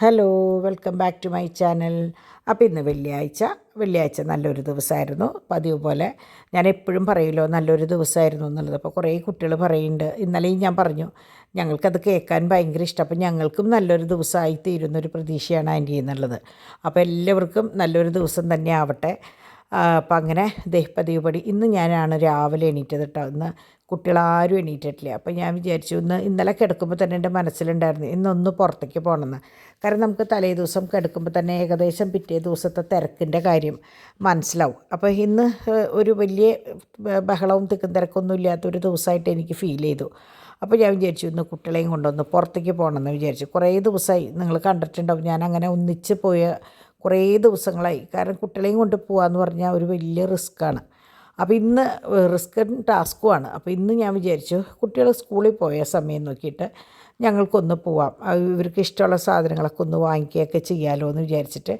Hello, welcome back to my channel. അപ്പോൾ ഇന്ന് വെള്ളിയാഴ്ച നല്ലൊരു ദിവസമായിരുന്നു. പതിവ് പോലെ ഞാൻ എപ്പോഴും പറയുമല്ലോ നല്ലൊരു ദിവസമായിരുന്നു എന്നുള്ളത്. അപ്പോൾ കുറേ കുട്ടികൾ പറയുന്നുണ്ട്. ഇന്നലെയും ഞാൻ പറഞ്ഞു ഞങ്ങൾക്കത് കേൾക്കാൻ ഭയങ്കര ഇഷ്ടം. അപ്പോൾ ഞങ്ങൾക്കും നല്ലൊരു ദിവസമായി തീരുന്നൊരു പ്രതീക്ഷയാണ് ആൻറ്റി എന്നുള്ളത്. അപ്പോൾ എല്ലാവർക്കും നല്ലൊരു ദിവസം തന്നെ ആവട്ടെ. അപ്പം അങ്ങനെ പതിവുപടി ഇന്ന് ഞാനാണ് രാവിലെ എണീറ്റത് കേട്ടോ. ഇന്ന് കുട്ടികളാരും എണീറ്റിട്ടില്ല. അപ്പോൾ ഞാൻ വിചാരിച്ചു ഇന്നലെ കിടക്കുമ്പോൾ തന്നെ എൻ്റെ മനസ്സിലുണ്ടായിരുന്നു ഇന്നൊന്ന് പുറത്തേക്ക് പോകണമെന്ന്. കാരണം നമുക്ക് തലേ ദിവസം കിടക്കുമ്പോൾ തന്നെ ഏകദേശം പിറ്റേ ദിവസത്തെ തിരക്കിൻ്റെ കാര്യം മനസ്സിലാവും. അപ്പോൾ ഇന്ന് ഒരു വലിയ ബഹളവും തിക്കും തിരക്കൊന്നും ഇല്ലാത്തൊരു ദിവസമായിട്ട് എനിക്ക് ഫീൽ ചെയ്തു. അപ്പോൾ ഞാൻ വിചാരിച്ചു ഇന്ന് കുട്ടികളെയും കൊണ്ടൊന്ന് പുറത്തേക്ക് പോകണമെന്ന് വിചാരിച്ചു. കുറേ ദിവസമായി നിങ്ങൾ കണ്ടിട്ടുണ്ടാവും ഞാൻ അങ്ങനെ ഒന്നിച്ച് പോയ കുറേ ദിവസങ്ങളായി. കാരണം കുട്ടികളെയും കൊണ്ട് പോകാമെന്ന് പറഞ്ഞാൽ ഒരു വലിയ റിസ്ക്കാണ്. അപ്പോൾ ഇന്ന് ടാസ്ക്കുമാണ്. അപ്പോൾ ഇന്ന് ഞാൻ വിചാരിച്ചു കുട്ടികൾ സ്കൂളിൽ പോയ സമയം നോക്കിയിട്ട് ഞങ്ങൾക്കൊന്ന് പോവാം, ഇവർക്ക് ഇഷ്ടമുള്ള സാധനങ്ങളൊക്കെ ഒന്ന് വാങ്ങിക്കുകയൊക്കെ ചെയ്യാമല്ലോ എന്ന് വിചാരിച്ചിട്ട്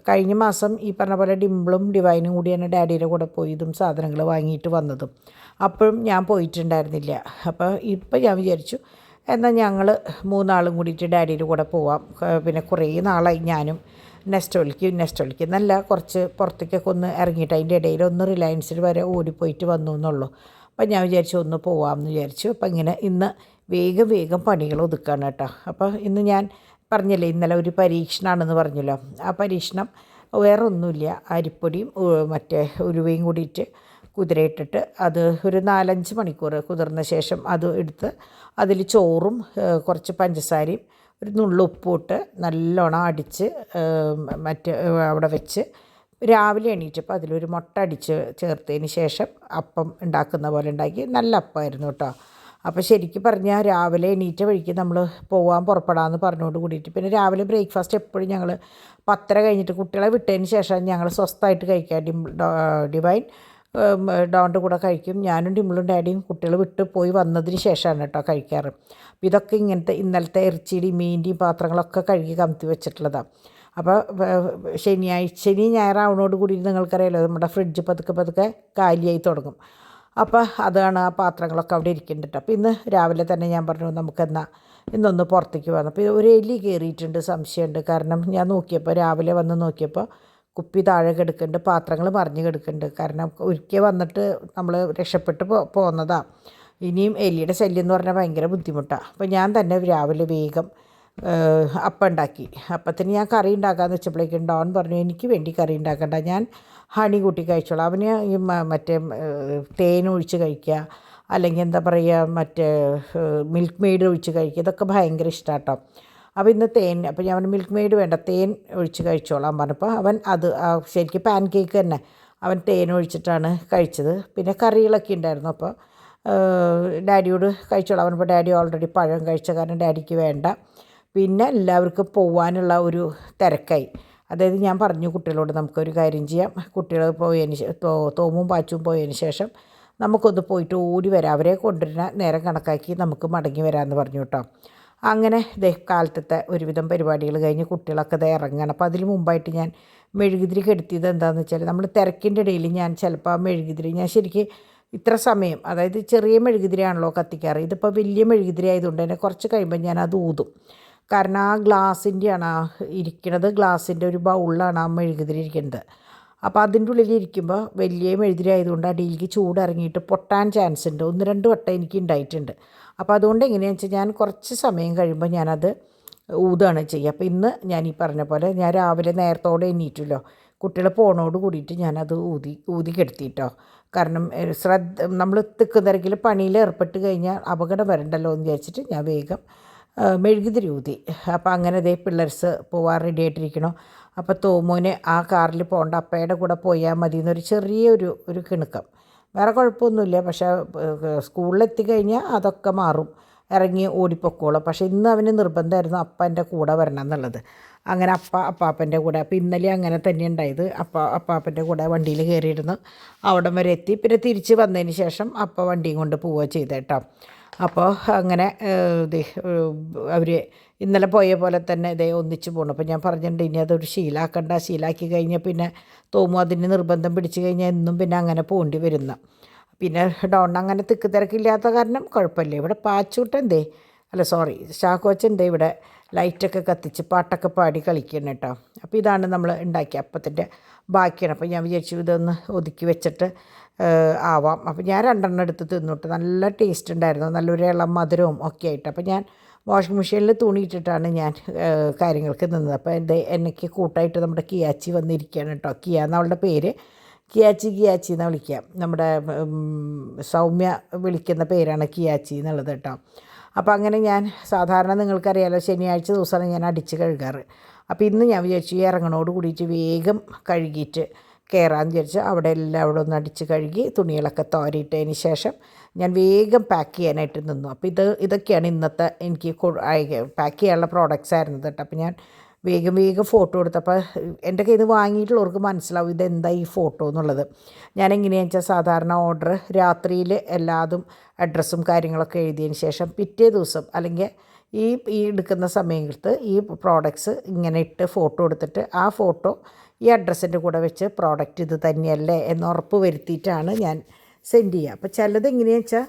കഴിഞ്ഞ മാസം ഈ പറഞ്ഞ പോലെ ഡിംപിളും ഡിവൈനും കൂടിയാണ് ഡാഡിയുടെ കൂടെ പോയി ഇതും സാധനങ്ങൾ വാങ്ങിയിട്ട് വന്നതും. അപ്പോഴും ഞാൻ പോയിട്ടുണ്ടായിരുന്നില്ല. അപ്പോൾ ഇപ്പം ഞാൻ വിചാരിച്ചു എന്നാൽ ഞങ്ങൾ മൂന്നാളും കൂടിയിട്ട് ഡാഡിയുടെ കൂടെ പോവാം. പിന്നെ കുറേ നാളായി ഞാനും നെസ്റ്റോളിക്ക് നല്ല കുറച്ച് പുറത്തേക്കൊക്കെ ഒന്ന് ഇറങ്ങിയിട്ട് അതിൻ്റെ ഇടയിൽ ഒന്ന് റിലയൻസിൽ വരെ ഓടിപ്പോയിട്ട് വന്നു എന്നുള്ളൂ. അപ്പം ഞാൻ വിചാരിച്ചു ഒന്ന് പോവാമെന്ന് വിചാരിച്ചു. അപ്പം ഇങ്ങനെ ഇന്ന് വേഗം പണികൾ ഒതുക്കുകയാണ് കേട്ടോ. അപ്പോൾ ഇന്ന് ഞാൻ പറഞ്ഞില്ലേ ഇന്നലെ ഒരു പരീക്ഷണമാണെന്ന് പറഞ്ഞല്ലോ. ആ പരീക്ഷണം വേറെ ഒന്നുമില്ല, അരിപ്പൊടിയും മറ്റേ ഉലുവയും കൂടിയിട്ട് കുതിരയിട്ടിട്ട് അത് ഒരു 4-5 മണിക്കൂർ കുതിർന്ന ശേഷം അത് എടുത്ത് അതിൽ ചോറും കുറച്ച് പഞ്ചസാരയും ഒരു നുള്ളു ഉപ്പിട്ട് നല്ലോണം അടിച്ച് അവിടെ വെച്ച് രാവിലെ എണീറ്റപ്പോൾ അതിലൊരു മുട്ട അടിച്ച് ചേർത്തതിന് ശേഷം അപ്പം ഉണ്ടാക്കുന്ന പോലെ ഉണ്ടാക്കി നല്ല അപ്പമായിരുന്നു കേട്ടോ. അപ്പോൾ ശരിക്കും പറഞ്ഞാൽ രാവിലെ എണീറ്റ വഴിക്ക് നമ്മൾ പോകാൻ പുറപ്പെടാമെന്ന് പറഞ്ഞുകൊണ്ട് കൂടിയിട്ട് പിന്നെ രാവിലെ ബ്രേക്ക്ഫാസ്റ്റ് എപ്പോഴും ഞങ്ങൾ 10:30 കഴിഞ്ഞിട്ട് കുട്ടികളെ വിട്ടതിന് ശേഷം ഞങ്ങൾ സ്വസ്ഥമായിട്ട് കഴിക്കാം. ഡിവൈൻ ഡോണിൻ്റെ കൂടെ കഴിക്കും, ഞാനും ഡിമ്പിളും ഡാഡിയും കുട്ടികൾ വിട്ട് പോയി വന്നതിന് ശേഷമാണ് കേട്ടോ കഴിക്കാറ്. അപ്പോൾ ഇതൊക്കെ ഇന്നലത്തെ ഇറച്ചിയുടെയും മീൻ്റെയും പാത്രങ്ങളൊക്കെ കഴുകി കമത്തി വെച്ചിട്ടുള്ളതാണ്. അപ്പോൾ ശനി ഞായറാവണോട് കൂടി നിങ്ങൾക്കറിയാലോ നമ്മുടെ ഫ്രിഡ്ജ് പതുക്കെ കാലിയായി തുടങ്ങും. അപ്പോൾ അതാണ് ആ പാത്രങ്ങളൊക്കെ അവിടെ ഇരിക്കുന്നുണ്ട്. അപ്പോൾ ഇന്ന് രാവിലെ തന്നെ ഞാൻ പറഞ്ഞു ഇന്നൊന്ന് പുറത്തേക്ക് വന്നു. അപ്പോൾ ഒരു എലി കയറിയിട്ടുണ്ട് സംശയമുണ്ട്. കാരണം ഞാൻ രാവിലെ വന്ന് നോക്കിയപ്പോൾ കുപ്പി താഴെ കിടക്കുന്നുണ്ട്, പാത്രങ്ങൾ മറിഞ്ഞ് കിടക്കുന്നുണ്ട്. കാരണം ഒരിക്കൽ വന്നിട്ട് നമ്മൾ രക്ഷപ്പെട്ട് പോകുന്നതാണ്. ഇനിയും എലിയുടെ ശല്യം എന്ന് പറഞ്ഞാൽ ഭയങ്കര ബുദ്ധിമുട്ടാണ്. അപ്പോൾ ഞാൻ തന്നെ രാവിലെ വേഗം അപ്പം ഉണ്ടാക്കി. അപ്പത്തിന് ഞാൻ കറി ഉണ്ടാക്കാമെന്ന് വെച്ചപ്പോഴേക്കും ഡോൺ പറഞ്ഞു എനിക്ക് വേണ്ടി കറി ഉണ്ടാക്കണ്ട, ഞാൻ ഹണി കൂട്ടി കഴിച്ചോളാം. അവന് ഈ മറ്റേ തേൻ ഒഴിച്ച് കഴിക്കുക, അല്ലെങ്കിൽ എന്താ പറയുക മറ്റേ മിൽക്ക് മെയ്ഡ് ഒഴിച്ച് കഴിക്കുക, ഇതൊക്കെ ഭയങ്കര ഇഷ്ടമാണ് കേട്ടോ. അപ്പോൾ ഇന്ന് അപ്പോൾ ഞാൻ മിൽക്ക് മെയ്ഡ് വേണ്ട തേൻ ഒഴിച്ച് കഴിച്ചോളാം പറഞ്ഞപ്പോൾ അവൻ അത് ശരിക്കും പാൻ കേക്ക് തന്നെ അവൻ തേൻ ഒഴിച്ചിട്ടാണ് കഴിച്ചത്. പിന്നെ കറികളൊക്കെ ഉണ്ടായിരുന്നു. അപ്പോൾ ഡാഡിയോട് കഴിച്ചോളാം പറഞ്ഞപ്പോൾ ഡാഡി ഓൾറെഡി പഴം കഴിച്ച കാരണം ഡാഡിക്ക് വേണ്ട. പിന്നെ എല്ലാവർക്കും പോകാനുള്ള ഒരു തിരക്കായി. അതായത് ഞാൻ പറഞ്ഞു കുട്ടികളോട് നമുക്കൊരു കാര്യം ചെയ്യാം, കുട്ടികൾ തോമും പാച്ചും പോയതിന് ശേഷം നമുക്കൊന്ന് പോയിട്ട് ഓടി വരാം, അവരെ കൊണ്ടുവരുന്ന നേരം കണക്കാക്കി നമുക്ക് മടങ്ങി വരാമെന്ന് പറഞ്ഞു കേട്ടോ. അങ്ങനെ കാലത്തെ ഒരുവിധം പരിപാടികൾ കഴിഞ്ഞ് കുട്ടികളൊക്കെ ഇറങ്ങണം. അപ്പോൾ അതിന് മുമ്പായിട്ട് ഞാൻ മെഴുകുതിരി കെടുത്തിയത് എന്താണെന്ന് വെച്ചാൽ നമ്മൾ തിരക്കിൻ്റെ ഇടയിൽ ഞാൻ ചിലപ്പോൾ ആ മെഴുകുതിരി ഞാൻ ശരിക്കും ഇത്ര സമയം, അതായത് ചെറിയ മെഴുകുതിരിയാണല്ലോ കത്തിക്കാറ്, ഇതിപ്പോൾ വലിയ മെഴുകുതിരി ആയതുകൊണ്ട് തന്നെ കുറച്ച് കഴിയുമ്പോൾ ഞാൻ അത് ഊതും. കാരണം ആ ഗ്ലാസിൻ്റെയാണ് ഇരിക്കുന്നത്, ഗ്ലാസിൻ്റെ ഒരു ബൗളിലാണ് ആ മെഴുകുതിരി ഇരിക്കുന്നത്. അപ്പോൾ അതിൻ്റെ ഉള്ളിലിരിക്കുമ്പോൾ വലിയ മെഴുകുതിരി ആയതുകൊണ്ട് അടിയിലേക്ക് ചൂടിറങ്ങിയിട്ട് പൊട്ടാൻ ചാൻസ് ഉണ്ട്. 1-2 വട്ടം എനിക്ക് ഉണ്ടായിട്ടുണ്ട്. അപ്പോൾ അതുകൊണ്ട് എങ്ങനെയാണെന്ന് വെച്ചാൽ ഞാൻ കുറച്ച് സമയം കഴിയുമ്പോൾ ഞാനത് ഊതാണ് ചെയ്യുക. അപ്പോൾ ഇന്ന് ഞാൻ ഈ പറഞ്ഞ പോലെ ഞാൻ രാവിലെ നേരത്തോടെ എണീറ്റല്ലോ, കുട്ടികൾ പോണോട് കൂടിയിട്ട് ഞാനത് ഊതി കെടുത്തിട്ടോ. കാരണം നമ്മൾ തിരക്കിൽ പണിയിൽ ഏർപ്പെട്ട് കഴിഞ്ഞാൽ അപകടം വരണ്ടല്ലോ എന്ന് വിചാരിച്ചിട്ട് ഞാൻ വേഗം മെഴുകുതിരി ഊതി. അപ്പോൾ അങ്ങനെ പിള്ളേർസ് പോവാൻ റെഡി ആയിട്ടിരിക്കണോ. അപ്പോൾ തോമോന് ആ കാറിൽ പോകേണ്ട, അപ്പയുടെ കൂടെ പോയാൽ മതി എന്നൊരു ചെറിയൊരു കിണുക്കം. വേറെ കുഴപ്പമൊന്നുമില്ല. പക്ഷേ സ്കൂളിലെത്തിക്കഴിഞ്ഞാൽ അതൊക്കെ മാറും, ഇറങ്ങി ഓടിപ്പൊക്കോളും. പക്ഷേ ഇന്ന് അവന് നിർബന്ധമായിരുന്നു അപ്പൻ്റെ കൂടെ വരണം എന്നുള്ളത്. അങ്ങനെ അപ്പാപ്പൻ്റെ കൂടെ. അപ്പോൾ ഇന്നലെ അങ്ങനെ തന്നെ ഉണ്ടായത്. അപ്പാപ്പൻ്റെ കൂടെ വണ്ടിയിൽ കയറിയിരുന്നു അവിടം വരെ എത്തി. പിന്നെ തിരിച്ച് വന്നതിന് ശേഷം വണ്ടിയും കൊണ്ട് പോവുക ചെയ്തേട്ടോ. അപ്പോൾ അങ്ങനെ അവർ ഇന്നലെ പോയ പോലെ തന്നെ ഒന്നിച്ച് പോകണം. അപ്പോൾ ഞാൻ പറഞ്ഞിട്ടുണ്ട് ഇനി അതൊരു ശീലാക്കി കഴിഞ്ഞാൽ പിന്നെ തോമും അതിന് നിർബന്ധം പിടിച്ച് കഴിഞ്ഞാൽ എന്നും പിന്നെ അങ്ങനെ പോകേണ്ടി വരുന്ന. പിന്നെ ഡോൺ അങ്ങനെ തിരക്കില്ലാത്ത കാരണം കുഴപ്പമില്ല. ഇവിടെ പാച്ചൂട്ടൻ ചാക്കോച്ചൻ ഇവിടെ ലൈറ്റൊക്കെ കത്തിച്ച് പാട്ടൊക്കെ പാടി കളിക്കണം കേട്ടോ. അപ്പോൾ ഇതാണ് നമ്മൾ ഉണ്ടാക്കിയ അപ്പത്തിൻ്റെ ബാക്കിയാണ്. അപ്പോൾ ഞാൻ വിചാരിച്ചു ഇതൊന്ന് ഒതുക്കി വെച്ചിട്ട് ആവാം. അപ്പോൾ ഞാൻ 2 എടുത്ത് തിന്നിട്ട് നല്ല ടേസ്റ്റ് ഉണ്ടായിരുന്നു, നല്ലൊരു ഇളം മധുരവും ഒക്കെ ആയിട്ട്. അപ്പോൾ ഞാൻ വാഷിംഗ് മെഷീനിൽ തുണിയിട്ടിട്ടാണ് ഞാൻ കാര്യങ്ങൾക്ക് നിന്നത്. അപ്പോൾ എനിക്ക് കൂട്ടായിട്ട് നമ്മുടെ കിയാച്ചി വന്നിരിക്കുകയാണ് കേട്ടോ. കിയ എന്നവളുടെ പേര്. കിയാച്ചി എന്നാണ് വിളിക്കുക. നമ്മുടെ സൗമ്യ വിളിക്കുന്ന പേരാണ് കിയാച്ചി എന്നുള്ളത് കേട്ടോ. അപ്പോൾ അങ്ങനെ ഞാൻ സാധാരണ നിങ്ങൾക്കറിയാലോ ശനിയാഴ്ച ദിവസമാണ് ഞാൻ അടിച്ച് കഴുകാറ്. അപ്പോൾ ഇന്ന് ഞാൻ വിചാരിച്ചു ഇറങ്ങണോട് കൂടിയിട്ട് വേഗം കഴുകിയിട്ട് കയറാമെന്ന് വിചാരിച്ച് അവിടെ ഒന്ന് അടിച്ച് കഴുകി തുണികളൊക്കെ തോരയിട്ടതിന് ശേഷം ഞാൻ വേഗം പാക്ക് ചെയ്യാനായിട്ട് നിന്നു. അപ്പോൾ ഇതൊക്കെയാണ് ഇന്നത്തെ എനിക്ക് പാക്ക് ചെയ്യാനുള്ള പ്രോഡക്റ്റ്സ് ആയിരുന്നു കേട്ടോ. അപ്പോൾ ഞാൻ വേഗം ഫോട്ടോ എടുത്തപ്പോൾ എൻ്റെ കയ്യിൽ നിന്ന് വാങ്ങിയിട്ടുള്ളവർക്ക് മനസ്സിലാവും ഇതെന്താ ഈ ഫോട്ടോ എന്നുള്ളത്. ഞാൻ എങ്ങനെയാണെന്ന് വെച്ചാൽ സാധാരണ ഓർഡർ രാത്രിയിൽ എല്ലാതും അഡ്രസ്സും കാര്യങ്ങളൊക്കെ എഴുതിയതിന് ശേഷം പിറ്റേ ദിവസം അല്ലെങ്കിൽ ഈ എടുക്കുന്ന സമയത്ത് ഈ പ്രോഡക്റ്റ്സ് ഇങ്ങനെ ഇട്ട് ഫോട്ടോ എടുത്തിട്ട് ആ ഫോട്ടോ ഈ അഡ്രസ്സിൻ്റെ കൂടെ വെച്ച് പ്രോഡക്റ്റ് ഇത് തന്നെയല്ലേ എന്ന് ഉറപ്പ് വരുത്തിയിട്ടാണ് ഞാൻ സെൻഡ് ചെയ്യുക. അപ്പോൾ ചിലത് എങ്ങനെയാണെന്ന് വെച്ചാൽ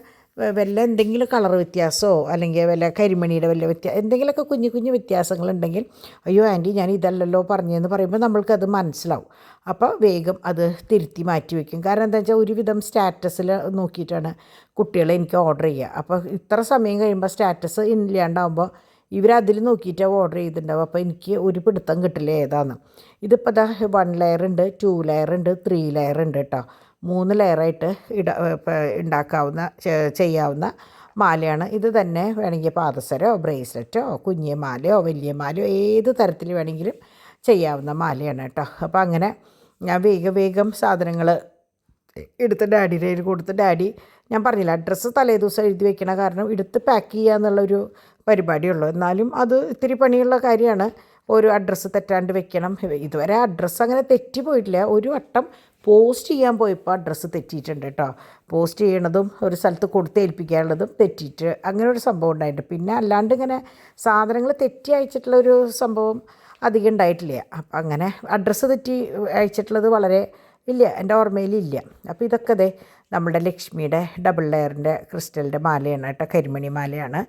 വല്ല എന്തെങ്കിലും കളർ വ്യത്യാസമോ അല്ലെങ്കിൽ വല്ല കരിമണിയുടെ വല്ല എന്തെങ്കിലുമൊക്കെ കുഞ്ഞു വ്യത്യാസങ്ങളുണ്ടെങ്കിൽ അയ്യോ ആൻറ്റി ഞാൻ ഇതല്ലല്ലോ പറഞ്ഞതെന്ന് പറയുമ്പോൾ നമ്മൾക്കത് മനസ്സിലാവും. അപ്പോൾ വേഗം അത് തിരുത്തി മാറ്റി വയ്ക്കും. കാരണം എന്താ വെച്ചാൽ ഒരുവിധം സ്റ്റാറ്റസിൽ നോക്കിയിട്ടാണ് കുട്ടികളെ എനിക്ക് ഓർഡർ ചെയ്യുക. അപ്പോൾ ഇത്ര സമയം കഴിയുമ്പോൾ സ്റ്റാറ്റസ് ഇല്ലാണ്ടാകുമ്പോൾ ഇവരതിൽ നോക്കിയിട്ടാണ് ഓർഡർ ചെയ്തിട്ടുണ്ടാവും. അപ്പോൾ എനിക്ക് ഒരു പിടുത്തം കിട്ടില്ല ഏതാന്ന്. ഇതിപ്പോൾ ഇതാ 1 ലെയർ ഉണ്ട്, 2 ലെയർ ഉണ്ട്, 3 ലെയർ ഉണ്ട് കേട്ടോ. 3 ലെയറായിട്ട് ഉണ്ടാക്കാവുന്ന ചെയ്യാവുന്ന മാലയാണ്. ഇത് തന്നെ വേണമെങ്കിൽ പാദസരോ ബ്രേസ്ലെറ്റോ കുഞ്ഞിയ മാലയോ വലിയ മാലയോ ഏത് തരത്തിൽ വേണമെങ്കിലും ചെയ്യാവുന്ന മാലയാണ് കേട്ടോ. അപ്പോൾ അങ്ങനെ ഞാൻ വേഗം സാധനങ്ങൾ എടുത്ത് ഡാഡിയുടെ കയ്യിൽ കൊടുത്ത് ഡാഡി ഞാൻ പറഞ്ഞില്ല അഡ്രസ്സ് തലേ ദിവസം എഴുതി വെക്കണ കാരണം എടുത്ത് പാക്ക് ചെയ്യുക എന്നുള്ളൊരു പരിപാടിയുള്ളൂ. എന്നാലും അത് ഇത്തിരി പണിയുള്ള കാര്യമാണ്. ഒരു അഡ്രസ്സ് തെറ്റാണ്ട് വെക്കണം. ഇതുവരെ അഡ്രസ്സ് അങ്ങനെ തെറ്റിപ്പോയിട്ടില്ല. ഒരു വട്ടം പോസ്റ്റ് ചെയ്യാൻ പോയപ്പോൾ അഡ്രസ്സ് തെറ്റിയിട്ടുണ്ട് കേട്ടോ. പോസ്റ്റ് ചെയ്യണതും ഒരു സ്ഥലത്ത് കൊടുത്തേൽപ്പിക്കാനുള്ളതും തെറ്റിയിട്ട് അങ്ങനെ ഒരു സംഭവം ഉണ്ടായിട്ടുണ്ട്. പിന്നെ അല്ലാണ്ട് ഇങ്ങനെ സാധനങ്ങൾ തെറ്റി അയച്ചിട്ടുള്ളൊരു സംഭവം അധികം ഉണ്ടായിട്ടില്ല. അപ്പം അങ്ങനെ അഡ്രസ്സ് തെറ്റി അയച്ചിട്ടുള്ളത് വളരെ ഇല്ല, എൻ്റെ ഓർമ്മയിലില്ല. അപ്പോൾ ഇതൊക്കെ നമ്മുടെ ലക്ഷ്മിയുടെ 1 ലെയറിൻ്റെ ക്രിസ്റ്റലിൻ്റെ മാലയാണ് കേട്ടോ, കരിമണി മാലയാണ്.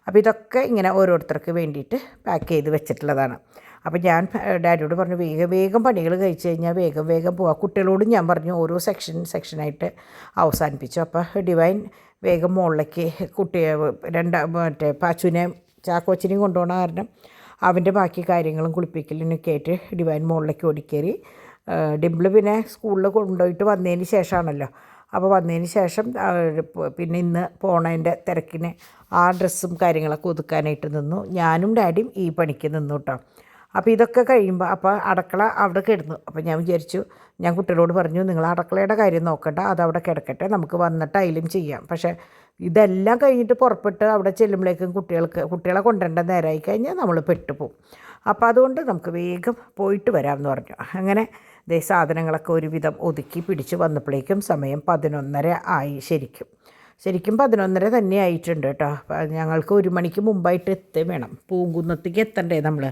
അപ്പോൾ ഇതൊക്കെ ഇങ്ങനെ ഓരോരുത്തർക്ക് വേണ്ടിയിട്ട് പാക്ക് ചെയ്ത് വെച്ചിട്ടുള്ളതാണ്. അപ്പോൾ ഞാൻ ഡാഡിയോട് പറഞ്ഞു വേഗം പണികൾ കഴിച്ച് കഴിഞ്ഞാൽ വേഗം പോവാം. കുട്ടികളോടും ഞാൻ പറഞ്ഞു ഓരോ സെക്ഷനായിട്ട് അവസാനിപ്പിച്ചു. അപ്പോൾ ഡിവൈൻ വേഗം മുകളിലേക്ക് കുട്ടിയെ മറ്റേ പാച്ചുവിനെയും ചാക്കോച്ചിനെയും കൊണ്ടുപോകണ കാരണം അവൻ്റെ ബാക്കി കാര്യങ്ങളും കുളിപ്പിക്കലിനൊക്കെ ആയിട്ട് ഡിവൈൻ മുകളിലേക്ക് ഓടിക്കയറി. ഡിംപിൾ പിന്നെ സ്കൂളിൽ കൊണ്ടുപോയിട്ട് വന്നതിന് ശേഷമാണല്ലോ. അപ്പോൾ വന്നതിന് ശേഷം പിന്നെ ഇന്ന് പോണതിൻ്റെ തിരക്കിന് ആ ഡ്രസ്സും കാര്യങ്ങളൊക്കെ ഒതുക്കാനായിട്ട് നിന്നു. ഞാനും ഡാഡിയും ഈ പണിക്ക് നിന്നു കേട്ടോ. അപ്പോൾ ഇതൊക്കെ കഴിയുമ്പോൾ അപ്പോൾ അടക്കള അവിടെ കിടന്നു. അപ്പോൾ ഞാൻ വിചാരിച്ചു, ഞാൻ കുട്ടികളോട് പറഞ്ഞു നിങ്ങൾ അടക്കളയുടെ കാര്യം നോക്കണ്ട, അതവിടെ കിടക്കട്ടെ, നമുക്ക് വന്നിട്ട് അതിലും ചെയ്യാം. പക്ഷേ ഇതെല്ലാം കഴിഞ്ഞിട്ട് പുറപ്പെട്ട് അവിടെ ചെല്ലുമ്പോഴേക്കും കുട്ടികളെ കൊണ്ടുവരേണ്ട നേരമായി കഴിഞ്ഞാൽ നമ്മൾ പെട്ടുപോകും. അപ്പോൾ അതുകൊണ്ട് നമുക്ക് വേഗം പോയിട്ട് വരാമെന്ന് പറഞ്ഞു. അങ്ങനെ സാധനങ്ങളൊക്കെ ഒരുവിധം ഒതുക്കി പിടിച്ച് വന്നപ്പോഴേക്കും സമയം 11:30 ആയി. ശരിക്കും 11:30 തന്നെ ആയിട്ടുണ്ട് കേട്ടോ. ഞങ്ങൾക്ക് 1 മണിക്ക് മുമ്പായിട്ട് വേണം പൂങ്കുന്നത്തേക്ക് എത്തണ്ടേ നമ്മൾ.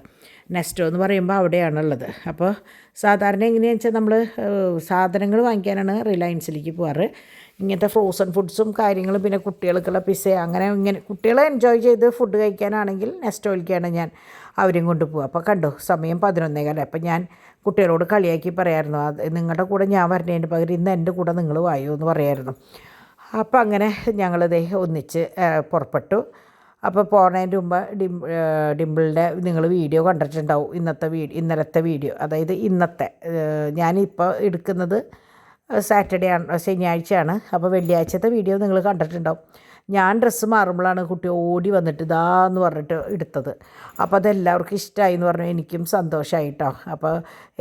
നെസ്റ്റോ എന്ന് പറയുമ്പോൾ അവിടെയാണുള്ളത്. അപ്പോൾ സാധാരണ എങ്ങനെയാണെന്ന് വെച്ചാൽ നമ്മൾ സാധനങ്ങൾ വാങ്ങിക്കാനാണ് റിലയൻസിലേക്ക് പോകാറ്. ഇങ്ങനത്തെ ഫ്രോസൺ ഫുഡ്സും കാര്യങ്ങളും പിന്നെ കുട്ടികൾക്കുള്ള പിസ്സ ഇങ്ങനെ കുട്ടികളെ എൻജോയ് ചെയ്ത് ഫുഡ് കഴിക്കാനാണെങ്കിൽ നെസ്റ്റോയിലേക്കാണ് ഞാൻ അവരെയും കൊണ്ടുപോകുക. അപ്പോൾ കണ്ടോ സമയം 11:15. അപ്പോൾ ഞാൻ കുട്ടികളോട് കളിയാക്കി പറയായിരുന്നു, നിങ്ങളുടെ കൂടെ ഞാൻ വരണതിൻ്റെ പകരം ഇന്ന് എൻ്റെ കൂടെ നിങ്ങൾ വായോ എന്ന് പറയായിരുന്നു. അപ്പോൾ അങ്ങനെ ഞങ്ങളിതേ ഒന്നിച്ച് പുറപ്പെട്ടു. അപ്പോൾ പോകുന്നതിൻ്റെ മുമ്പ് ഡിംപിളിൻ്റെ നിങ്ങൾ വീഡിയോ കണ്ടിട്ടുണ്ടാവും, ഇന്നലത്തെ വീഡിയോ. അതായത് ഇന്നത്തെ ഞാനിപ്പോൾ എടുക്കുന്നത് സാറ്റർഡേ ആണ്, ശനിയാഴ്ചയാണ്. അപ്പോൾ വെള്ളിയാഴ്ചത്തെ വീഡിയോ നിങ്ങൾ കണ്ടിട്ടുണ്ടാവും. ഞാൻ ഡ്രസ്സ് മാറുമ്പോഴാണ് കുട്ടി ഓടി വന്നിട്ട് ഇതാന്ന് പറഞ്ഞിട്ട് എടുത്തത്. അപ്പോൾ അതെല്ലാവർക്കും ഇഷ്ടമായി എന്ന് പറഞ്ഞു. എനിക്കും സന്തോഷമായിട്ടോ. അപ്പോൾ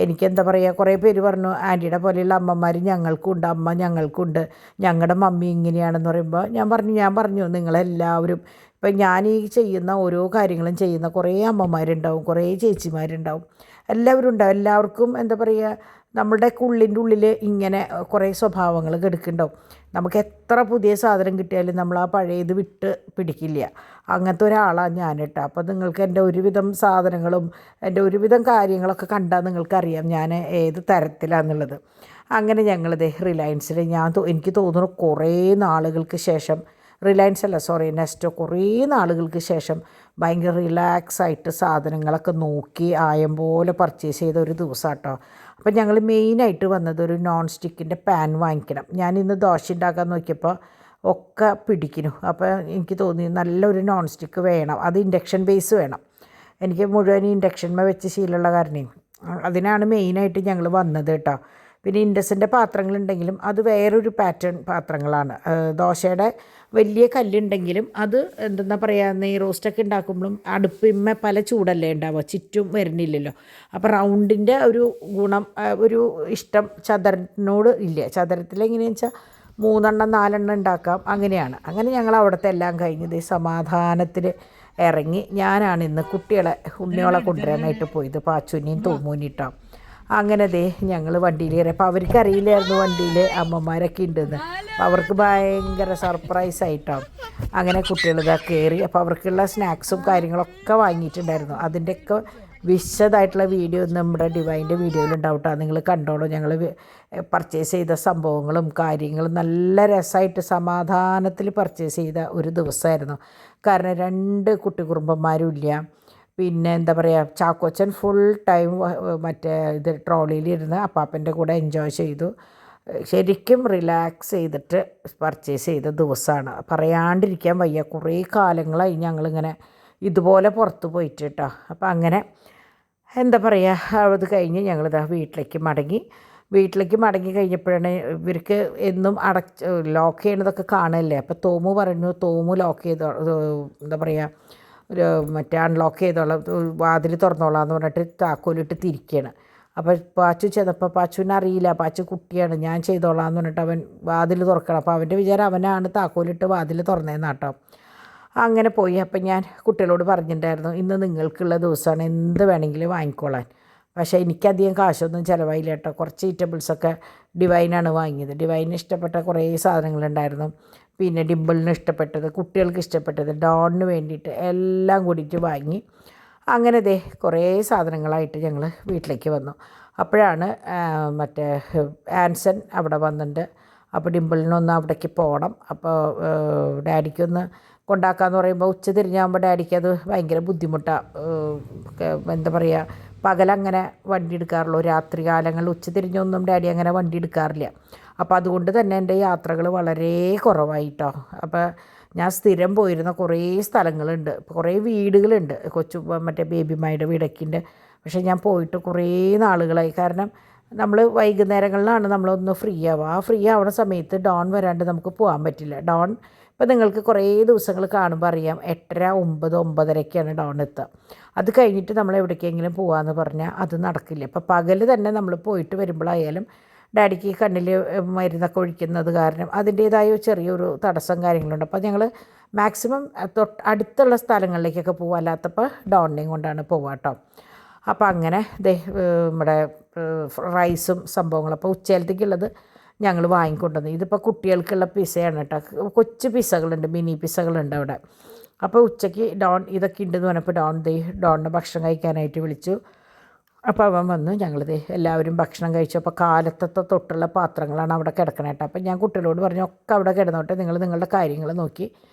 എനിക്കെന്താ പറയുക, കുറേ പേര് പറഞ്ഞു ആൻറ്റിയുടെ പോലെയുള്ള അമ്മമാർ ഞങ്ങൾക്കുണ്ട്, അമ്മ ഞങ്ങൾക്കുണ്ട്, ഞങ്ങളുടെ മമ്മി ഇങ്ങനെയാണെന്ന് പറയുമ്പോൾ ഞാൻ പറഞ്ഞു നിങ്ങളെല്ലാവരും ഇപ്പം ഞാൻ ഈ ചെയ്യുന്ന ഓരോ കാര്യങ്ങളും ചെയ്യുന്ന കുറേ അമ്മമാരുണ്ടാവും, കുറേ ചേച്ചിമാരുണ്ടാവും, എല്ലാവരും ഉണ്ടാവും. എല്ലാവർക്കും എന്താ പറയുക, നമ്മുടെ ഉള്ളിൻ്റെ ഉള്ളിൽ ഇങ്ങനെ കുറേ സ്വഭാവങ്ങൾ കിടക്കുന്നുണ്ടാവും. നമുക്ക് എത്ര പുതിയ സാധനം കിട്ടിയാലും നമ്മൾ ആ പഴയത് വിട്ട് പിടിക്കില്ല. അങ്ങനത്തെ ഒരാളാണ് ഞാൻ കേട്ടോ. അപ്പോൾ നിങ്ങൾക്ക് എൻ്റെ ഒരുവിധം സാധനങ്ങളും എൻ്റെ ഒരുവിധം കാര്യങ്ങളൊക്കെ കണ്ടാൽ നിങ്ങൾക്കറിയാം ഞാൻ ഏത് തരത്തിലാണെന്നുള്ളത്. അങ്ങനെ ഞങ്ങളിത് റിലയൻസിൽ എനിക്ക് തോന്നുന്നു കുറേ നാളുകൾക്ക് ശേഷം റിലയൻസ് അല്ല സോറി നെസ്റ്റോ കുറേ നാളുകൾക്ക് ശേഷം ഭയങ്കര റിലാക്സ് ആയിട്ട് സാധനങ്ങളൊക്കെ നോക്കി ആയം പോലെ പർച്ചേസ് ചെയ്ത ഒരു ദിവസം കേട്ടോ. അപ്പം ഞങ്ങൾ മെയിനായിട്ട് വന്നത് ഒരു നോൺ സ്റ്റിക്കിൻ്റെ പാൻ വാങ്ങിക്കണം. ഞാൻ ഇന്ന് ദോശ ഉണ്ടാക്കാൻ നോക്കിയപ്പോൾ ഒക്കെ പിടിക്കുന്നു. അപ്പോൾ എനിക്ക് തോന്നി നല്ലൊരു നോൺ സ്റ്റിക്ക് വേണം, അത് ഇൻഡക്ഷൻ ബേസ് വേണം. എനിക്ക് മുഴുവൻ ഇൻഡക്ഷന്മേ വെച്ച് ശീലമുള്ള കാരണം അതിനാണ് മെയിനായിട്ട് ഞങ്ങൾ വന്നത് കേട്ടോ. പിന്നെ ഇൻഡസിൻ്റെ പാത്രങ്ങളുണ്ടെങ്കിലും അത് വേറൊരു പാറ്റേൺ പാത്രങ്ങളാണ്. ദോശയുടെ വലിയ കല്ലുണ്ടെങ്കിലും അത് എന്തെന്നാ പറയുക, നെയ് റോസ്റ്റൊക്കെ ഉണ്ടാക്കുമ്പോഴും അടുപ്പിന്മേ പല ചൂടല്ലേ ഉണ്ടാവുക, ചുറ്റും വരുന്നില്ലല്ലോ. അപ്പോൾ റൗണ്ടിൻ്റെ ഒരു ഗുണം ഒരു ഇഷ്ടം ചതുരത്തിനോട് ഇല്ല. ചതുരത്തിലെങ്ങനെയാണെന്ന് വെച്ചാൽ 3 4 ഉണ്ടാക്കാം, അങ്ങനെയാണ്. അങ്ങനെ ഞങ്ങൾ അവിടുത്തെ എല്ലാം കഴിഞ്ഞത് സമാധാനത്തിൽ ഇറങ്ങി. ഞാനാണ് ഇന്ന് കുട്ടികളെ ഉണ്ണിയോളെ കൊണ്ടുവരാനായിട്ട് പോയത്, പാച്ചുനിയും തോമൂനിട്ടോ. അങ്ങനെ ഞങ്ങൾ വണ്ടിയിൽ കയറി. അപ്പോൾ അവർക്ക് അറിയില്ലായിരുന്നു വണ്ടിയിൽ അമ്മമാരൊക്കെ ഉണ്ടെന്ന്. അപ്പോൾ അവർക്ക് ഭയങ്കര സർപ്രൈസായിട്ടോ. അങ്ങനെ കുട്ടികൾ കയറി. അപ്പോൾ അവർക്കുള്ള സ്നാക്സും കാര്യങ്ങളൊക്കെ വാങ്ങിയിട്ടുണ്ടായിരുന്നു. അതിൻ്റെയൊക്കെ വിശദമായിട്ടുള്ള വീഡിയോ നമ്മുടെ ഡിവൈൻ്റെ വീഡിയോയിലുണ്ടാവും കേട്ടോ, നിങ്ങൾ കണ്ടോളൂ. ഞങ്ങൾ പർച്ചേസ് ചെയ്ത സംഭവങ്ങളും കാര്യങ്ങളും നല്ല രസമായിട്ട് സമാധാനത്തിൽ പർച്ചേസ് ചെയ്ത ഒരു ദിവസമായിരുന്നു. കാരണം 2 കുട്ടി കുറുമ്പന്മാരും ഇല്ല. പിന്നെ എന്താ പറയുക, ചാക്കോച്ചൻ ഫുൾ ടൈം മറ്റേ ഇത് ട്രോളിയിലിരുന്ന് അപ്പാപ്പൻ്റെ കൂടെ എൻജോയ് ചെയ്തു. ശരിക്കും റിലാക്സ് ചെയ്തിട്ട് പർച്ചേസ് ചെയ്ത ദിവസമാണ്, പറയാണ്ടിരിക്കാൻ വയ്യ. കുറേ കാലങ്ങളായി ഞങ്ങളിങ്ങനെ ഇതുപോലെ പുറത്ത് പോയിട്ട് കേട്ടോ. അപ്പോൾ അങ്ങനെ എന്താ പറയുക, അത് കഴിഞ്ഞ് ഞങ്ങളിതാ വീട്ടിലേക്ക് മടങ്ങി കഴിഞ്ഞപ്പോഴാണ് ഇവർക്ക് എന്നും ലോക്ക് ചെയ്യണതൊക്കെ കാണല്ലേ. അപ്പോൾ തോമു പറഞ്ഞു, തോമു ലോക്ക് ചെയ്തോ, എന്താ പറയുക, ഒരു മറ്റേ അൺലോക്ക് ചെയ്തോളാം, വാതിൽ തുറന്നോളാം എന്ന് പറഞ്ഞിട്ട് താക്കോലിട്ട് തിരിക്കുകയാണ്. അപ്പോൾ പാച്ചു ചെന്നപ്പോൾ പാച്ചുവിനെ അറിയില്ല, പാച്ചു കുട്ടിയാണ്, ഞാൻ ചെയ്തോളാം എന്ന് പറഞ്ഞിട്ട് അവൻ വാതിൽ തുറക്കണം. അപ്പോൾ അവൻ്റെ വിചാരം അവനാണ് താക്കോലിട്ട് വാതിൽ തുറന്നതെന്നാട്ടോ. അങ്ങനെ പോയി. അപ്പം ഞാൻ കുട്ടികളോട് പറഞ്ഞിട്ടുണ്ടായിരുന്നു, ഇന്ന് നിങ്ങൾക്കുള്ള ദിവസമാണ്, എന്ത് വേണമെങ്കിലും വാങ്ങിക്കോളാൻ. പക്ഷേ എനിക്കധികം കാശൊന്നും ചിലവായില്ല കേട്ടോ. കുറച്ച് ഈറ്റബിൾസൊക്കെ ഡിവൈനാണ് വാങ്ങിയത്. ഡിവൈന് ഇഷ്ടപ്പെട്ട കുറേ സാധനങ്ങളുണ്ടായിരുന്നു. പിന്നെ ഡിമ്പിളിന് ഇഷ്ടപ്പെട്ടത്, കുട്ടികൾക്ക് ഇഷ്ടപ്പെട്ടത്, ഡോണിന് വേണ്ടിയിട്ട് എല്ലാം കൂടിയിട്ട് വാങ്ങി. അങ്ങനെ കുറേ സാധനങ്ങളായിട്ട് ഞങ്ങൾ വീട്ടിലേക്ക് വന്നു. അപ്പോഴാണ് മറ്റേ ആൻസൺ അവിടെ വന്നിട്ടുണ്ട്. അപ്പോൾ ഡിമ്പിളിനൊന്ന് അവിടേക്ക് പോകണം. അപ്പോൾ ഡാഡിക്കൊന്ന് കൊണ്ടാക്കാമെന്ന് പറയുമ്പോൾ ഉച്ച തിരിഞ്ഞാകുമ്പോൾ ഡാഡിക്ക് അത് ഭയങ്കര ബുദ്ധിമുട്ടാണ്. എന്താ പറയുക, പകലങ്ങനെ വണ്ടി എടുക്കാറുള്ളൂ, രാത്രി കാലങ്ങളിൽ ഉച്ച തിരിഞ്ഞൊന്നും ഡാഡി അങ്ങനെ വണ്ടി എടുക്കാറില്ല. അപ്പോൾ അതുകൊണ്ട് തന്നെ എൻ്റെ യാത്രകൾ വളരെ കുറവായിട്ടോ. അപ്പോൾ ഞാൻ സ്ഥിരം പോയിരുന്ന കുറേ സ്ഥലങ്ങളുണ്ട്, കുറേ വീടുകളുണ്ട്, മറ്റേ ബേബിമായുടെ വീടൊക്കെ ഉണ്ട്. പക്ഷേ ഞാൻ പോയിട്ട് കുറേ നാളുകളായി. കാരണം നമ്മൾ വൈകുന്നേരങ്ങളിലാണ് നമ്മളൊന്ന് ഫ്രീ ആവുക. ആ ഫ്രീ ആവുന്ന സമയത്ത് ഡോൺ വരാണ്ട് നമുക്ക് പോകാൻ പറ്റില്ല. ഡോൺ ഇപ്പോൾ നിങ്ങൾക്ക് കുറേ ദിവസങ്ങൾ കാണുമ്പോൾ അറിയാം, 8:30 9 9:30ക്കാണ് ഡോൺ എത്തുക. അത് കഴിഞ്ഞിട്ട് നമ്മൾ എവിടേക്കെങ്കിലും പോകാമെന്ന് പറഞ്ഞാൽ അത് നടക്കില്ല. ഇപ്പോൾ പകൽ തന്നെ നമ്മൾ പോയിട്ട് വരുമ്പോഴായാലും ഡാഡിക്ക് കണ്ണിൽ മരുന്നൊക്കെ ഒഴിക്കുന്നത് കാരണം അതിൻ്റേതായ ചെറിയൊരു തടസ്സം കാര്യങ്ങളുണ്ട്. അപ്പോൾ ഞങ്ങൾ മാക്സിമം അടുത്തുള്ള സ്ഥലങ്ങളിലേക്കൊക്കെ പോകുക, അല്ലാത്തപ്പോൾ ഡോണിനെയും കൊണ്ടാണ് പോവുക കേട്ടോ. അപ്പോൾ അങ്ങനെ നമ്മുടെ റൈസും സംഭവങ്ങളും അപ്പോൾ ഉച്ചയിലത്തേക്കുള്ളത് ഞങ്ങൾ വാങ്ങിക്കൊണ്ടുവന്നു. ഇതിപ്പോൾ കുട്ടികൾക്കുള്ള പിസയാണ് കേട്ടോ. കൊച്ചു പിസകളുണ്ട്, മിനി പിസകളുണ്ട് അവിടെ. അപ്പോൾ ഉച്ചയ്ക്ക് ഡോൺ ഇതൊക്കെ ഉണ്ടെന്ന് പറഞ്ഞപ്പോൾ ഡോണിനെ ഭക്ഷണം കഴിക്കാനായിട്ട് വിളിച്ചു. അപ്പോൾ അവൻ വന്നു. എല്ലാവരും ഭക്ഷണം കഴിച്ചു. അപ്പോൾ കാലത്തെ തൊട്ടുള്ള പാത്രങ്ങളാണ് അവിടെ കിടക്കണേ കേട്ടോ. അപ്പോൾ ഞാൻ കുട്ടികളോട് പറഞ്ഞു, ഒക്കെ അവിടെ കിടന്നോട്ടെ, നിങ്ങളുടെ കാര്യങ്ങൾ നോക്കി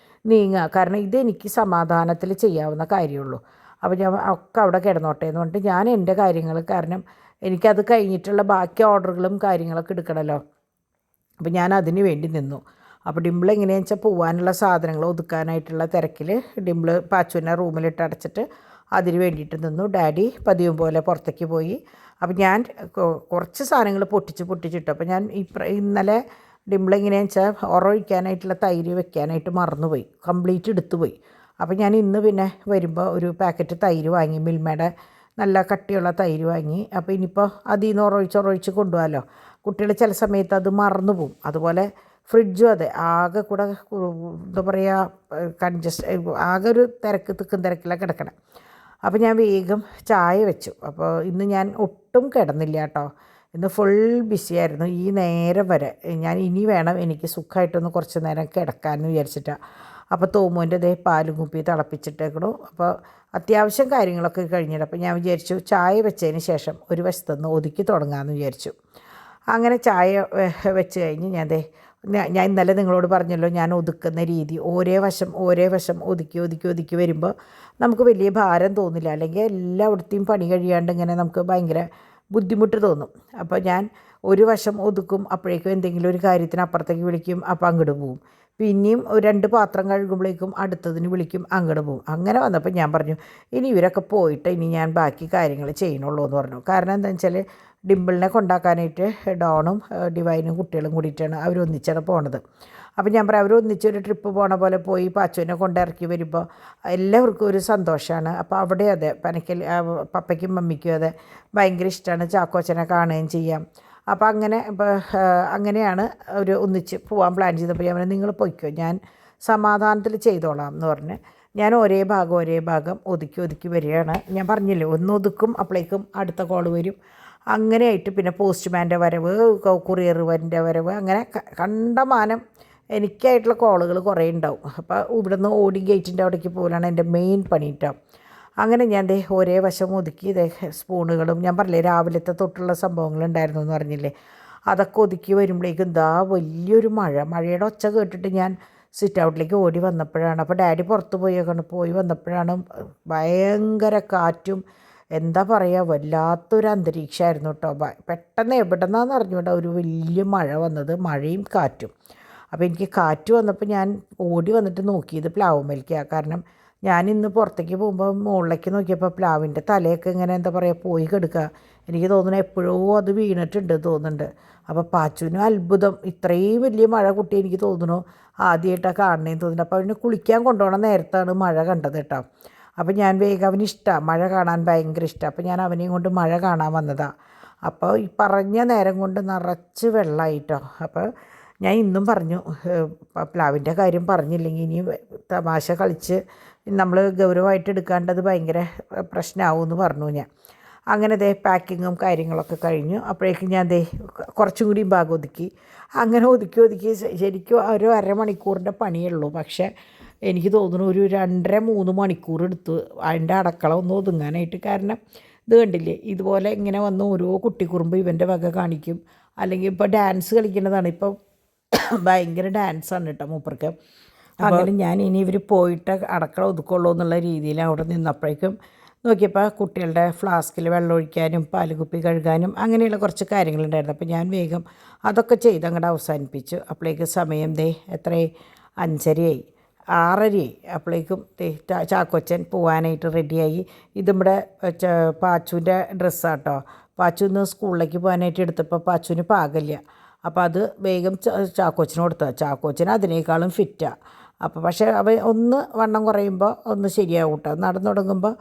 നീങ്ങുക, കാരണം ഇതെനിക്ക് സമാധാനത്തിൽ ചെയ്യാവുന്ന കാര്യമുള്ളൂ. അപ്പോൾ ഞാൻ ഒക്കെ അവിടെ കിടന്നോട്ടെ എന്ന് പറഞ്ഞിട്ട് ഞാൻ എൻ്റെ കാര്യങ്ങൾ, കാരണം എനിക്കത് കഴിഞ്ഞിട്ടുള്ള ബാക്കി ഓർഡറുകളും കാര്യങ്ങളൊക്കെ എടുക്കണമല്ലോ. അപ്പോൾ ഞാൻ അതിന് വേണ്ടി നിന്നു. അപ്പോൾ ഡിംപിൾ എങ്ങനെയാണെന്ന് വെച്ചാൽ പോകാനുള്ള സാധനങ്ങൾ ഒതുക്കാനായിട്ടുള്ള തിരക്കിൽ ഡിംപിൾ പാച്ചുവിനെ റൂമിലിട്ട് അടച്ചിട്ട് അതിന് വേണ്ടിയിട്ട് നിന്നു. ഡാഡി പതിവ് പോലെ പുറത്തേക്ക് പോയി. അപ്പോൾ ഞാൻ കുറച്ച് സാധനങ്ങൾ പൊട്ടിച്ചിട്ടു. അപ്പോൾ ഞാൻ ഇന്നലെ ഡിംപിൾ എങ്ങനെയാണെന്ന് വെച്ചാൽ ഒഴിക്കാനായിട്ടുള്ള തൈര് വെക്കാനായിട്ട് മറന്നുപോയി, കംപ്ലീറ്റ് എടുത്തുപോയി. അപ്പോൾ ഞാൻ ഇന്ന് പിന്നെ വരുമ്പോൾ ഒരു പാക്കറ്റ് തൈര് വാങ്ങി, മിൽമയുടെ നല്ല കട്ടിയുള്ള തൈര് വാങ്ങി. അപ്പോൾ ഇനിയിപ്പോൾ അതിൽ നിന്ന് ഒഴിച്ച് കൊണ്ടുപോകാമല്ലോ. കുട്ടികൾ ചില സമയത്ത് അത് മറന്നു പോകും. അതുപോലെ ഫ്രിഡ്ജും അതെ, ആകെ കൂടെ എന്താ പറയുക, ആകെ ഒരു തിരക്കിലാണ് കിടക്കണം. അപ്പോൾ ഞാൻ വേഗം ചായ വെച്ചു. അപ്പോൾ ഇന്ന് ഞാൻ ഒട്ടും കിടന്നില്ല കേട്ടോ. ഇന്ന് ഫുൾ ബിസിയായിരുന്നു ഈ നേരം വരെ. ഞാൻ ഇനി വേണം എനിക്ക് സുഖമായിട്ടൊന്ന് കുറച്ച് നേരം കിടക്കാമെന്ന് വിചാരിച്ചിട്ടാണ്. അപ്പോൾ തോമുവിൻ്റെ പാലും കുപ്പി തിളപ്പിച്ചിട്ടേക്കണു. അപ്പോൾ അത്യാവശ്യം കാര്യങ്ങളൊക്കെ കഴിഞ്ഞിട്ട് അപ്പോൾ ഞാൻ വിചാരിച്ചു ചായ വെച്ചതിന് ശേഷം ഒരു വശത്തുനിന്ന് ഒതുക്കി തുടങ്ങാമെന്ന് വിചാരിച്ചു. അങ്ങനെ ചായ വെച്ച് കഴിഞ്ഞ് ഞാൻ ഞാൻ ഇന്നലെ നിങ്ങളോട് പറഞ്ഞല്ലോ, ഞാൻ ഒതുക്കുന്ന രീതി ഓരേ വശം ഒതുക്കി വരുമ്പോൾ നമുക്ക് വലിയ ഭാരം തോന്നില്ല. അല്ലെങ്കിൽ എല്ലായിടത്തെയും പണി കഴിയാണ്ട് ഇങ്ങനെ നമുക്ക് ഭയങ്കര ബുദ്ധിമുട്ട് തോന്നും. അപ്പോൾ ഞാൻ ഒരു വശം ഒതുക്കും, അപ്പോഴേക്കും എന്തെങ്കിലും ഒരു കാര്യത്തിന് അപ്പുറത്തേക്ക് വിളിക്കും, അപ്പോൾ അങ്ങോട്ട് പോവും. പിന്നെയും 2 പാത്രം കഴുകുമ്പോഴേക്കും അടുത്തതിന് വിളിക്കും, അങ്ങോട്ട് പോവും. അങ്ങനെ വന്നപ്പോൾ ഞാൻ പറഞ്ഞു, ഇനി ഇവരൊക്കെ പോയിട്ട് ഇനി ഞാൻ ബാക്കി കാര്യങ്ങൾ ചെയ്യണുള്ളൂ എന്ന് പറഞ്ഞു. കാരണം എന്താണെന്ന് വെച്ചാൽ ഡിംപിളിനെ കൊണ്ടാക്കാനായിട്ട് ഡോണും ഡിവൈനും കുട്ടികളും കൂടിയിട്ടാണ് അവരൊന്നിച്ചാണ് പോണത്. അപ്പോൾ ഞാൻ പറയാം, അവരൊന്നിച്ചൊരു ട്രിപ്പ് പോണ പോലെ പോയി പാച്ചുവിനെ കൊണ്ടിറക്കി വരുമ്പോൾ എല്ലാവർക്കും ഒരു സന്തോഷമാണ്. അപ്പോൾ അവിടെ അതെ പനക്കൽ പപ്പയ്ക്കും മമ്മിക്കും അതെ ഭയങ്കര ഇഷ്ടമാണ്, ചാക്കോച്ചനെ കാണുകയും ചെയ്യാം. അപ്പോൾ അങ്ങനെയാണ് ഒരു ഒന്നിച്ച് പോകാൻ പ്ലാൻ ചെയ്തപ്പോൾ ഞാൻ പറഞ്ഞു, നിങ്ങൾ പൊയ്ക്കോ, ഞാൻ സമാധാനത്തിൽ ചെയ്തോളാം എന്ന് പറഞ്ഞ് ഞാൻ ഒരേ ഭാഗം ഒതുക്കി വരികയാണ്. ഞാൻ പറഞ്ഞില്ലേ, ഒന്ന് ഒതുക്കും അപ്പോഴേക്കും അടുത്ത കോൾ വരും. അങ്ങനെയായിട്ട് പിന്നെ പോസ്റ്റ്മാൻ്റെ വരവ്, കൊറിയറിൻ്റെ വരവ്, അങ്ങനെ കണ്ടമാനം എനിക്കായിട്ടുള്ള കോളുകൾ കുറേ ഉണ്ടാവും. അപ്പോൾ ഇവിടുന്ന് ഓടി ഗേറ്റിൻ്റെ അവിടേക്ക് പോകലാണ് എൻ്റെ മെയിൻ പണി കേട്ടോ. അങ്ങനെ ഞാൻ ഒരേ വശം ഒതുക്കി സ്പൂണുകളും ഞാൻ പറഞ്ഞില്ലേ രാവിലത്തെ തൊട്ടുള്ള സംഭവങ്ങളുണ്ടായിരുന്നു എന്ന് പറഞ്ഞില്ലേ, അതൊക്കെ ഒതുക്കി വരുമ്പോഴേക്കും വലിയൊരു മഴയുടെ ഒച്ച കേട്ടിട്ട് ഞാൻ സിറ്റ് ഔട്ടിലേക്ക് ഓടി വന്നപ്പോഴാണ്, അപ്പോൾ ഡാഡി പുറത്ത് പോയി വന്നപ്പോഴാണ് ഭയങ്കര കാറ്റും എന്താ പറയുക വല്ലാത്തൊരു അന്തരീക്ഷമായിരുന്നു കേട്ടോ. പെട്ടെന്ന് എവിടെന്നാന്ന് അറിഞ്ഞുകൊണ്ട് ഒരു വലിയ മഴ വന്നത്, മഴയും കാറ്റും. അപ്പോൾ എനിക്ക് കാറ്റ് വന്നപ്പോൾ ഞാൻ ഓടി വന്നിട്ട് നോക്കിയത് പ്ലാവുമ്മേലേക്കാണ്. കാരണം ഞാൻ ഇന്ന് പുറത്തേക്ക് പോകുമ്പോൾ മുകളിലേക്ക് നോക്കിയപ്പോൾ പ്ലാവിൻ്റെ തലയൊക്കെ ഇങ്ങനെ എന്താ പറയുക പോയി കിടക്കുക. എനിക്ക് തോന്നുന്നു എപ്പോഴോ അത് വീണിട്ടുണ്ട് തോന്നുന്നുണ്ട്. അപ്പോൾ പാച്ചുവിനും അത്ഭുതം, ഇത്രയും വലിയ മഴ കുട്ടി എനിക്ക് തോന്നുന്നു ആദ്യമായിട്ടാണ് കാണണേന്ന് തോന്നുന്നു. അപ്പോൾ അവന് കുളിക്കാൻ കൊണ്ടുപോകണ നേരത്താണ് മഴ കണ്ടത് കേട്ടോ. അപ്പോൾ ഞാൻ വേഗം അവനിഷ്ടമാണ്, മഴ കാണാൻ ഭയങ്കര ഇഷ്ടമാണ്. അപ്പോൾ ഞാൻ അവനെയും കൊണ്ട് മഴ കാണാൻ വന്നതാണ്. അപ്പോൾ ഈ പറഞ്ഞ നേരം കൊണ്ട് നിറച്ച് വെള്ളമായിട്ടോ. അപ്പോൾ ഞാൻ ഇന്നും പറഞ്ഞു, പ്ലാവിൻ്റെ കാര്യം പറഞ്ഞില്ലെങ്കിൽ ഇനി തമാശ കളിച്ച് നമ്മൾ ഗൗരവമായിട്ട് എടുക്കാണ്ടത് ഭയങ്കര പ്രശ്നമാവുമെന്ന് പറഞ്ഞു ഞാൻ. അങ്ങനെ പാക്കിങ്ങും കാര്യങ്ങളൊക്കെ കഴിഞ്ഞു. അപ്പോഴേക്കും ഞാൻ കുറച്ചും കൂടി ഭാഗം ഒതുക്കി. അങ്ങനെ ഒതുക്കി ശരിക്കും ഒരു അരമണിക്കൂറിൻ്റെ പണിയുള്ളൂ. പക്ഷേ എനിക്ക് തോന്നുന്നു ഒരു 2.5-3 മണിക്കൂർ എടുത്തു അതിൻ്റെ അടക്കള ഒന്ന് ഒതുങ്ങാനായിട്ട്. കാരണം ഇത് കണ്ടില്ലേ, ഇതുപോലെ ഇങ്ങനെ വന്ന് ഓരോ കുട്ടിക്കുറുമ്പ് ഇവൻ്റെ വക കാണിക്കും. അല്ലെങ്കിൽ ഇപ്പോൾ ഡാൻസ് കളിക്കുന്നതാണ്, ഇപ്പോൾ ഭയങ്കര ഡാൻസാണ് കേട്ടോ മൂപ്പർക്ക്. അങ്ങനെ ഞാൻ ഇനി ഇവർ പോയിട്ട് അടക്കള ഒതുക്കുള്ളൂ എന്നുള്ള രീതിയിൽ അവിടെ നിന്നപ്പോഴേക്കും നോക്കിയപ്പോൾ കുട്ടികളുടെ ഫ്ലാസ്കിൽ വെള്ളം ഒഴിക്കാനും പാലുകുപ്പി കഴുകാനും അങ്ങനെയുള്ള കുറച്ച് കാര്യങ്ങളുണ്ടായിരുന്നു. അപ്പോൾ ഞാൻ വേഗം അതൊക്കെ ചെയ്ത് അങ്ങോട്ട് അവസാനിപ്പിച്ചു. അപ്പോഴേക്ക് സമയം എത്രയായി, 5:30 6:30 അപ്പോഴേക്കും ചാക്കോച്ചൻ പോകാനായിട്ട് റെഡിയായി. ഇതിവിടെ പാച്ചുവിൻ്റെ ഡ്രസ്സാട്ടോ. പാച്ചു ഇന്ന് സ്കൂളിലേക്ക് പോകാനായിട്ട് എടുത്തപ്പോൾ പാച്ചുവിന് പാകില്ല. അപ്പോൾ അത് വേഗം ചാക്കോച്ചന് കൊടുത്തത്. ചാക്കോച്ചന് അതിനേക്കാളും ഫിറ്റാണ്. അപ്പോൾ പക്ഷേ അവൻ ഒന്ന് വണ്ണം കുറയുമ്പോൾ ഒന്ന് ശരിയാവും കേട്ടോ. നടന്നു തുടങ്ങുമ്പോൾ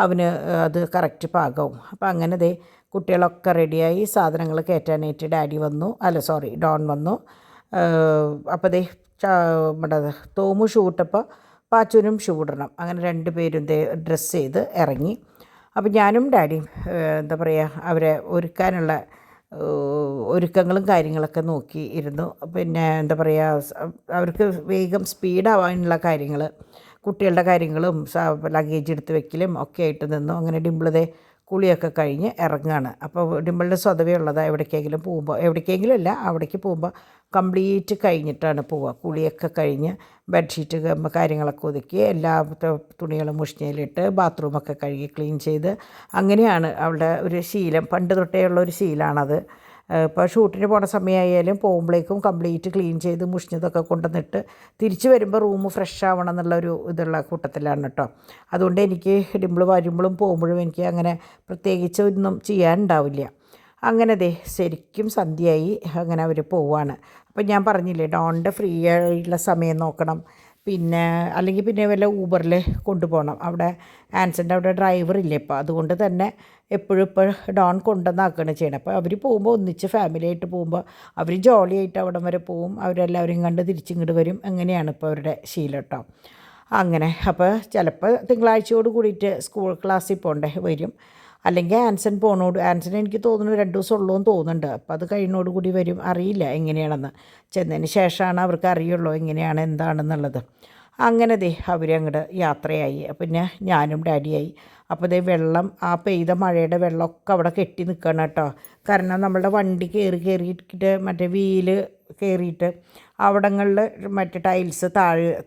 അവന് അത് കറക്റ്റ് പാകവും. അപ്പോൾ അങ്ങനെ കുട്ടികളൊക്കെ റെഡിയായി, സാധനങ്ങൾ കയറ്റാനായിട്ട് ഡോൺ വന്നു. അപ്പോൾ നമ്മുടെ തോമു ഷൂ ഇട്ടപ്പോൾ പാച്ചുവിനും ഷൂ ഇടണം. അങ്ങനെ 2 പേരും ഡ്രസ്സ് ചെയ്ത് ഇറങ്ങി. അപ്പോൾ ഞാനും ഡാഡിയും എന്താ പറയുക അവരെ ഒരുക്കാനുള്ള ഒരുക്കങ്ങളും കാര്യങ്ങളൊക്കെ നോക്കി ഇരുന്നു. പിന്നെ എന്താ പറയുക അവർക്ക് വേഗം സ്പീഡാവാനുള്ള കാര്യങ്ങൾ, കുട്ടികളുടെ കാര്യങ്ങളും ലഗേജ് എടുത്ത് വെക്കലും ഒക്കെ ആയിട്ട് നിന്നു. അങ്ങനെ ഡിംപിൾ കുളിയൊക്കെ കഴിഞ്ഞ് ഇറങ്ങുകയാണ്. അപ്പോൾ ഡിംപിളിൻ്റെ സ്വതവേ ഉള്ളതാണ് എവിടേക്കെങ്കിലും അല്ല അവിടേക്ക് പോകുമ്പോൾ കംപ്ലീറ്റ് കഴിഞ്ഞിട്ടാണ് പോവുക. കുളിയൊക്കെ കഴിഞ്ഞ് ബെഡ്ഷീറ്റ് കാര്യങ്ങളൊക്കെ ഒതുക്കി എല്ലാ തുണികളും മുഷ്നയിലിട്ട് ബാത്റൂമൊക്കെ കഴുകി ക്ലീൻ ചെയ്ത് അങ്ങനെയാണ് അവളുടെ ഒരു ശീലം. പണ്ട് തൊട്ടേ ഉള്ളൊരു ശീലമാണത്. ഇപ്പോൾ ഷൂട്ടിന് പോണ സമയമായാലും പോകുമ്പോഴേക്കും കംപ്ലീറ്റ് ക്ലീൻ ചെയ്ത് മുഷിഞ്ഞതൊക്കെ കൊണ്ടുവന്നിട്ട് തിരിച്ച് വരുമ്പോൾ റൂം ഫ്രഷ് ആവണം എന്നുള്ളൊരു ഇതുള്ള കൂട്ടത്തിലാണ് കേട്ടോ. അതുകൊണ്ട് എനിക്ക് ഡിംപിൾ വരുമ്പോഴും പോകുമ്പോഴും എനിക്ക് അങ്ങനെ പ്രത്യേകിച്ച് ഒന്നും ചെയ്യാനുണ്ടാവില്ല. അങ്ങനെ ശരിക്കും സന്ധ്യയായി. അങ്ങനെ അവർ പോവാണ്. അപ്പം ഞാൻ പറഞ്ഞില്ലേ ഡോണിൻ്റെ ഫ്രീ ആയിട്ടുള്ള സമയം നോക്കണം. അല്ലെങ്കിൽ പിന്നെ വല്ല ഊബറിൽ കൊണ്ടുപോകണം. അവിടെ ആൻസൻ്റെ അവിടെ ഡ്രൈവറില്ലേ ഇപ്പോൾ, അതുകൊണ്ട് തന്നെ എപ്പോഴും ഡോൺ കൊണ്ടുവന്നാക്കുകയാണ് ചെയ്യണം. അപ്പോൾ അവർ പോകുമ്പോൾ ഒന്നിച്ച് ഫാമിലിയായിട്ട് പോകുമ്പോൾ അവർ ജോളിയായിട്ട് അവിടം വരെ പോവും, അവരെല്ലാവരും കണ്ട് തിരിച്ചിങ്ങോട്ട് വരും. അങ്ങനെയാണ് ഇപ്പോൾ അവരുടെ ശീലം കേട്ടോ. അങ്ങനെ അപ്പോൾ ചിലപ്പോൾ തിങ്കളാഴ്ചയോട് കൂടിയിട്ട് സ്കൂൾ ക്ലാസ്സിൽ വരും. അല്ലെങ്കിൽ ആൻസൺ എനിക്ക് തോന്നുന്നു 2 ദിവസം ഉള്ളൂ എന്ന് തോന്നുന്നുണ്ട്. അപ്പോൾ അത് കഴിയുന്നതോട് കൂടി വരും. അറിയില്ല എങ്ങനെയാണെന്ന്, ചെന്നതിന് ശേഷമാണ് അവർക്ക് അറിയുള്ളൂ എങ്ങനെയാണ് എന്താണെന്നുള്ളത്. അങ്ങനെ ദേ അവരങ്ങോട്ട് യാത്രയായി. പിന്നെ ഞാനും ഡാഡിയായി. അപ്പോൾ ദേ വെള്ളം, ആ പെയ്ത മഴയുടെ വെള്ളമൊക്കെ അവിടെ കെട്ടി നിൽക്കണം കേട്ടോ. കാരണം നമ്മളുടെ വണ്ടി കയറിയിട്ട് മറ്റേ വീല് കയറിയിട്ട് അവിടങ്ങളിൽ മറ്റേ ടൈൽസ്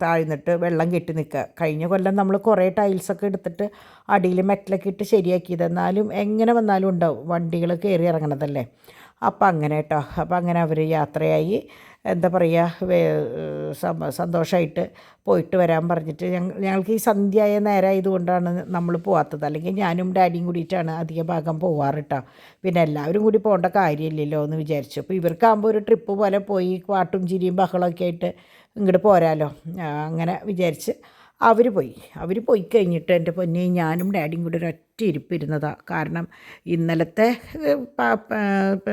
താഴ്ന്നിട്ട് വെള്ളം കെട്ടി നിൽക്കുക. കഴിഞ്ഞ കൊല്ലം നമ്മൾ കുറേ ടൈൽസൊക്കെ എടുത്തിട്ട് അടിയിൽ മെറ്റലൊക്കെ ഇട്ട് ശരിയാക്കിയത്. എന്നാലും എങ്ങനെ വന്നാലും ഉണ്ടാവും, വണ്ടികൾ കയറി ഇറങ്ങണതല്ലേ. അപ്പം അങ്ങനെ കേട്ടോ. അപ്പം അങ്ങനെ അവർ യാത്രയായി. എന്താ പറയുക, സന്തോഷമായിട്ട് പോയിട്ട് വരാൻ പറഞ്ഞിട്ട് ഞങ്ങൾക്ക് ഈ സന്ധ്യയായ നേരമായതുകൊണ്ടാണ് നമ്മൾ പോകാത്തത്. അല്ലെങ്കിൽ ഞാനും ഡാഡിയും കൂടിയിട്ടാണ് അധിക ഭാഗം പോവാറ് കേട്ടോ. പിന്നെ എല്ലാവരും കൂടി പോകേണ്ട കാര്യമില്ലല്ലോ എന്ന് വിചാരിച്ചു. അപ്പോൾ ഇവർക്കാകുമ്പോൾ ഒരു ട്രിപ്പ് പോലെ പോയി പാട്ടും ചിരിയും ബഹളമൊക്കെ ആയിട്ട് ഇങ്ങോട്ട് പോരാലോ, അങ്ങനെ വിചാരിച്ച് അവർ പോയി കഴിഞ്ഞിട്ട് എൻ്റെ പൊന്നെ ഞാനും ഡാഡിയും കൂടി ഒരൊറ്റ ഇരിപ്പിരുന്നതാണ്. കാരണം ഇന്നലത്തെ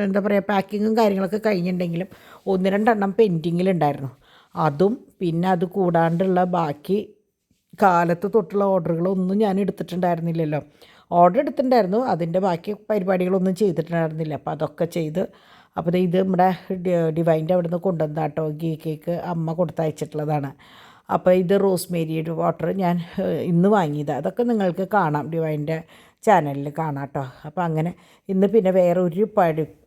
എന്താ പറയുക, പാക്കിങ്ങും കാര്യങ്ങളൊക്കെ കഴിഞ്ഞിട്ടുണ്ടെങ്കിലും 1-2 പെൻഡിങ്ങിലുണ്ടായിരുന്നു. അതും പിന്നെ അത് കൂടാണ്ടുള്ള ബാക്കി കാലത്ത് തൊട്ടുള്ള ഓർഡറുകളൊന്നും ഞാൻ എടുത്തിട്ടുണ്ടായിരുന്നില്ലല്ലോ. ഓർഡർ എടുത്തിട്ടുണ്ടായിരുന്നു, അതിൻ്റെ ബാക്കി പരിപാടികളൊന്നും ചെയ്തിട്ടുണ്ടായിരുന്നില്ല. അപ്പോൾ അതൊക്കെ ചെയ്ത്, അപ്പോൾ ഇത് നമ്മുടെ ഡിവൈൻ്റെ അവിടെ നിന്ന് കൊണ്ടുവന്നാട്ടോ ഗീ കേക്ക് അമ്മ കൊടുത്തയച്ചിട്ടുള്ളതാണ്. അപ്പോൾ ഇത് റോസ്മേരിയുടെ വാട്ടർ ഞാൻ ഇന്ന് വാങ്ങിയതാണ്. അതൊക്കെ നിങ്ങൾക്ക് കാണാം, ഡിവൈൻ്റെ ചാനലിൽ കാണാം കേട്ടോ. അപ്പോൾ അങ്ങനെ ഇന്ന് പിന്നെ വേറെ ഒരു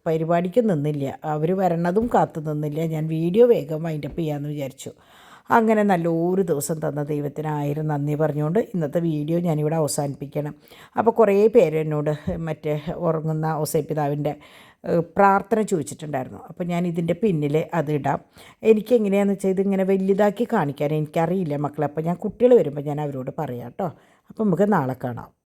പരിപാടിക്ക് നിന്നില്ല, അവർ വരണതും കാത്തു നിന്നില്ല. ഞാൻ വീഡിയോ വേഗം വൈൻഡപ്പ് ചെയ്യാമെന്ന് വിചാരിച്ചു. അങ്ങനെ നല്ലൊരു ദിവസം തന്ന ദൈവത്തിന് 1000 നന്ദി പറഞ്ഞുകൊണ്ട് ഇന്നത്തെ വീഡിയോ ഞാനിവിടെ അവസാനിപ്പിക്കണം. അപ്പോൾ കുറേ പേര് എന്നോട് മറ്റേ ഉറങ്ങുന്ന ഔസേപ്പിതാവിൻ്റെ പ്രാർത്ഥന ചോദിച്ചിട്ടുണ്ടായിരുന്നു. അപ്പോൾ ഞാൻ ഇതിൻ്റെ പിന്നിൽ അതിടാം. എനിക്കെങ്ങനെയാണെന്ന് വെച്ചാൽ ഇതിങ്ങനെ വലുതാക്കി കാണിക്കാൻ എനിക്കറിയില്ല മക്കളെ. അപ്പോൾ ഞാൻ കുട്ടികൾ വരുമ്പോൾ ഞാൻ അവരോട് പറയാം കേട്ടോ. അപ്പോൾ നമുക്ക് നാളെ കാണാം.